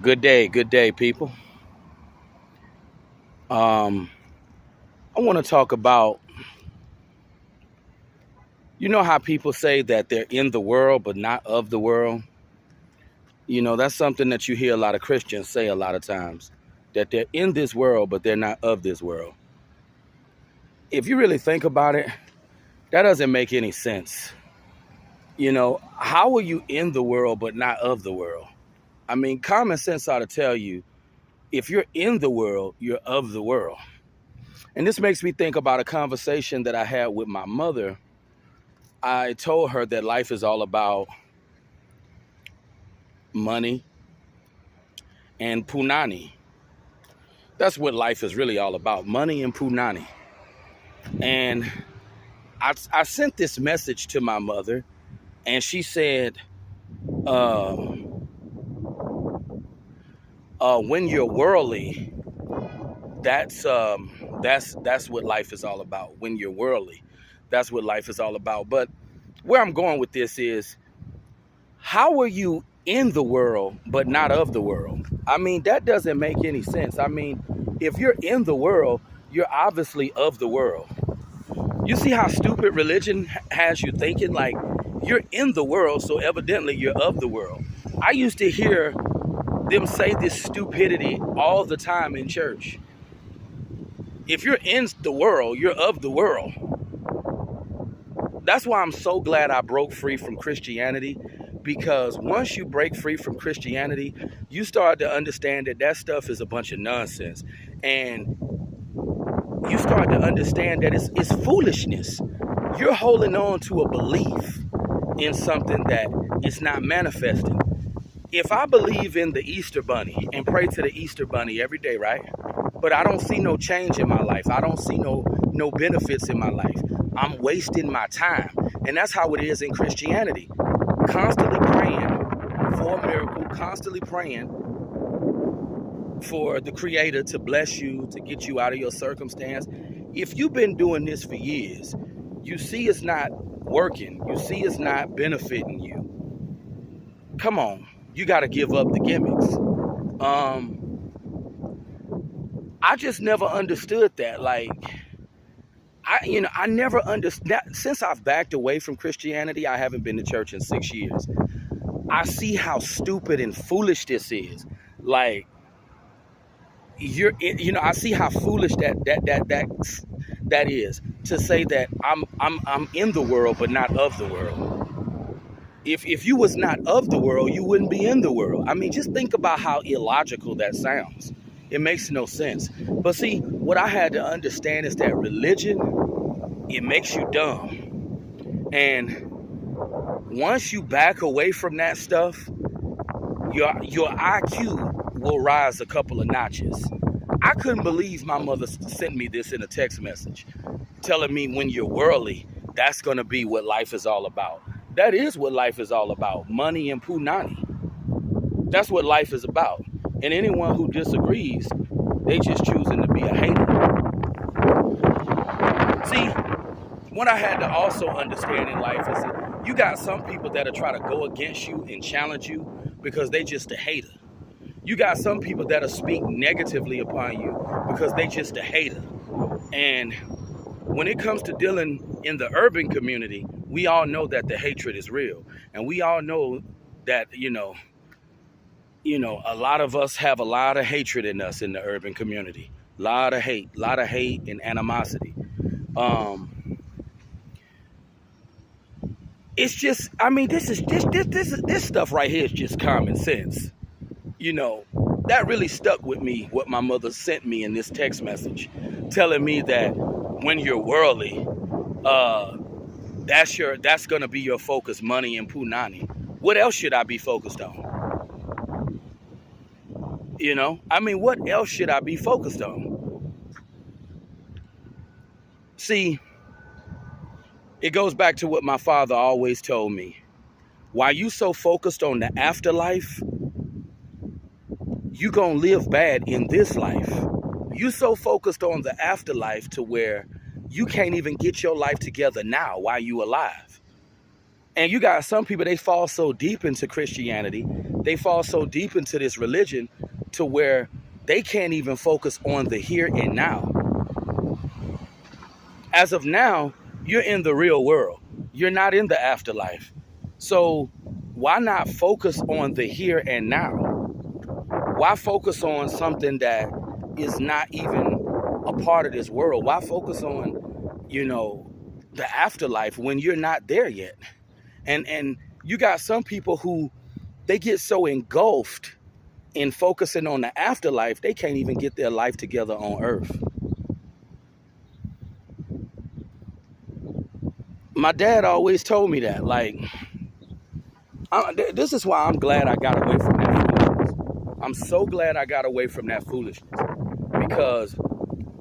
Good day, people. Um, I want to talk about, how people say that they're in the world but not of the world. That's something that you hear a lot of Christians say a lot of times, that they're in this world but they're not of this world. If you really think about it, that doesn't make any sense. How are you in the world but not of the world? I mean, common sense ought to tell you if you're in the world, you're of the world. And this makes me think about a conversation that I had with my mother. I told her that life is all about money and punani. That's what life is really all about, money and punani. And I sent this message to my mother, and she said, when you're worldly, that's what life is all about. When you're worldly, that's what life is all about. But where I'm going with this is, how are you in the world but not of the world? I mean, that doesn't make any sense. I mean, if you're in the world, you're obviously of the world. You see how stupid religion has you thinking? Like, you're in the world, so evidently you're of the world. I used to hear them say this stupidity all the time in church. If you're in the world, you're of the world. That's why I'm so glad I broke free from Christianity, because once you break free from Christianity, you start to understand that stuff is a bunch of nonsense. And you start to understand that it's foolishness. You're holding on to a belief in something that is not manifesting. If I believe in the Easter Bunny and pray to the Easter Bunny every day, right? But I don't see no change in my life. I don't see no benefits in my life. I'm wasting my time. And that's how it is in Christianity. Constantly praying for a miracle, constantly praying for the Creator to bless you, to get you out of your circumstance. If you've been doing this for years, you see it's not working. You see it's not benefiting you. Come on, you got to give up the gimmicks. I just never understood that. Like, I never understood. Since I've backed away from Christianity, I haven't been to church in 6 years. I see how stupid and foolish this is. Like, I see how foolish that is, to say that I'm in the world but not of the world. If you was not of the world, you wouldn't be in the world. I mean, just think about how illogical that sounds. It makes no sense. But see, what I had to understand is that religion, it makes you dumb. And once you back away from that stuff, your IQ will rise a couple of notches. I couldn't believe my mother sent me this in a text message, telling me when you're worldly, that's going to be what life is all about. That is what life is all about, money and punani. That's what life is about. And anyone who disagrees, they just choosing to be a hater. See, what I had to also understand in life is that you got some people that'll try to go against you and challenge you because they just a hater. You got some people that'll speak negatively upon you because they just a hater. And when it comes to dealing in the urban community, we all know that the hatred is real. And we all know that, a lot of us have a lot of hatred in us in the urban community. A lot of hate and animosity. It's just, I mean, this stuff right here is just common sense. That really stuck with me, what my mother sent me in this text message, telling me that when you're worldly, that's gonna be your focus, money and punani. What else should I be focused on? What else should I be focused on? See, it goes back to what my father always told me. While you so focused on the afterlife, you gonna live bad in this life. You so focused on the afterlife to where you can't even get your life together now while you alive. And you got some people, they fall so deep into Christianity, they fall so deep into this religion to where they can't even focus on the here and now. As of now, you're in the real world. You're not in the afterlife. So why not focus on the here and now? Why focus on something that is not even a part of this world? Why focus on, the afterlife when you're not there yet? And you got some people who, they get so engulfed in focusing on the afterlife, they can't even get their life together on earth. My dad always told me that, like, this is why I'm glad I got away from that foolishness. I'm so glad I got away from that foolishness, because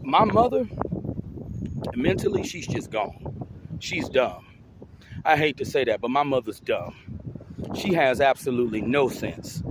my mother, mentally, she's just gone. She's dumb. I hate to say that, but my mother's dumb. She has absolutely no sense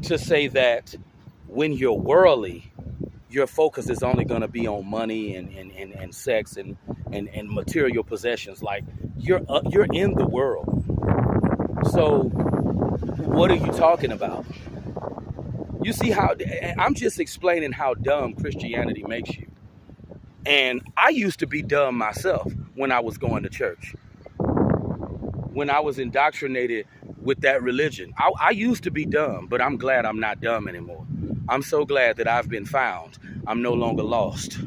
to say that when you're worldly, your focus is only going to be on money and sex and material possessions. Like, you're in the world. So what are you talking about? You see how I'm just explaining how dumb Christianity makes you. And I used to be dumb myself when I was going to church. When I was indoctrinated with that religion, I used to be dumb, but I'm glad I'm not dumb anymore. I'm so glad that I've been found. I'm no longer lost.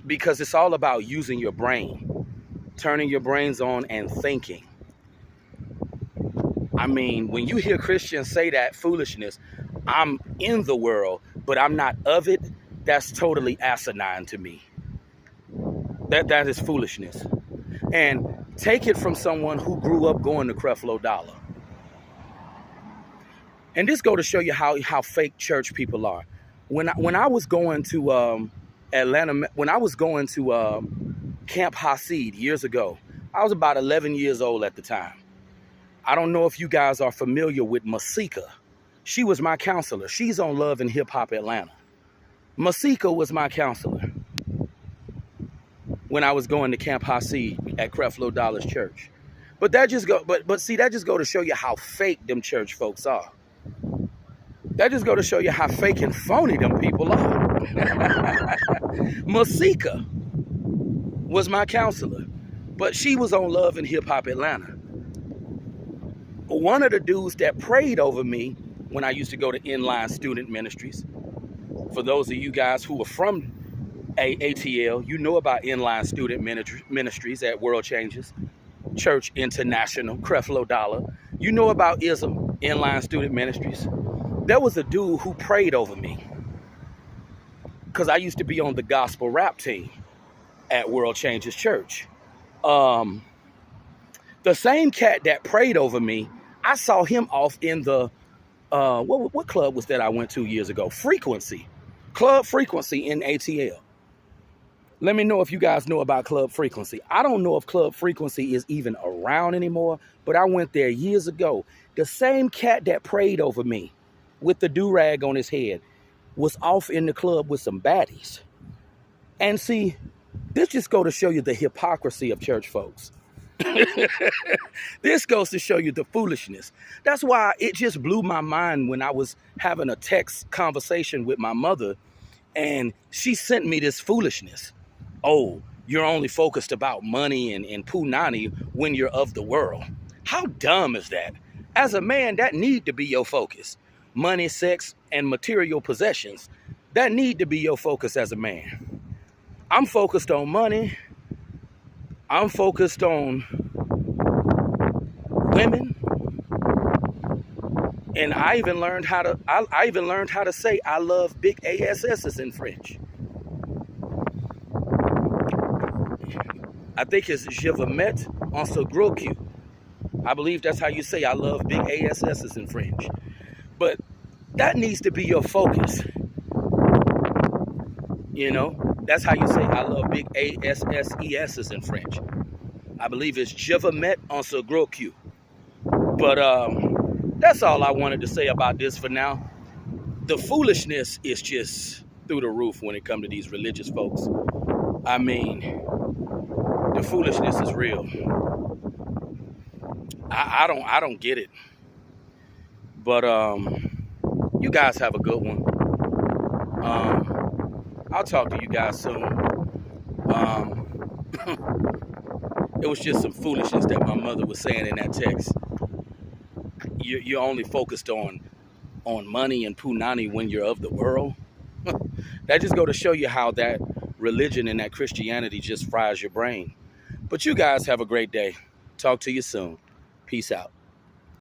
Because it's all about using your brain, turning your brains on and thinking. I mean, when you hear Christians say that foolishness, I'm in the world, but I'm not of it, that's totally asinine to me. That is foolishness. And take it from someone who grew up going to Creflo Dollar. And this go to show you how fake church people are. When I was going to Atlanta, when I was going to Camp Hasid years ago, I was about 11 years old at the time. I don't know if you guys are familiar with Masika. She was my counselor. She's on Love and Hip Hop Atlanta. Masika was my counselor when I was going to Camp Hasid at Creflo Dollar's church. But that just go to show you how fake them church folks are. That just go to show you how fake and phony them people are. Masika was my counselor, but she was on Love and Hip Hop Atlanta. One of the dudes that prayed over me when I used to go to Inline Student Ministries, for those of you guys who are from ATL, you know about Inline Student Ministries at World Changes, Church International, Creflo Dollar. You know about ISM, Inline Student Ministries. There was a dude who prayed over me because I used to be on the gospel rap team at World Changes Church. The same cat that prayed over me, I saw him off in the, what club was that I went to years ago? Frequency. Club Frequency in ATL. Let me know if you guys know about Club Frequency. I don't know if Club Frequency is even around anymore, but I went there years ago. The same cat that prayed over me with the do-rag on his head was off in the club with some baddies. And see, this just go to show you the hypocrisy of church folks. This goes to show you the foolishness. That's why it just blew my mind when I was having a text conversation with my mother and she sent me this foolishness. Oh, you're only focused about money and punani when you're of the world. How dumb is that? As a man, that need to be your focus. Money, sex, and material possessions, that need to be your focus as a man. I'm focused on money. I'm focused on women. And I even learned how to say I love big ASS's in French. I think it's Je veux mettre en ce gros cul. I believe that's how you say I love big ASS's in French. But that needs to be your focus. You know, that's how you say I love big ASSES's in French. I believe it's Je veux mettre en ce gros cul. But that's all I wanted to say about this for now. The foolishness is just through the roof when it comes to these religious folks. I mean, the foolishness is real. I don't get it. But you guys have a good one. I'll talk to you guys soon. It was just some foolishness that my mother was saying in that text. You're only focused on money and punani when you're of the world. That just go to show you how that religion and that Christianity just fries your brain. But you guys have a great day. Talk to you soon. Peace out.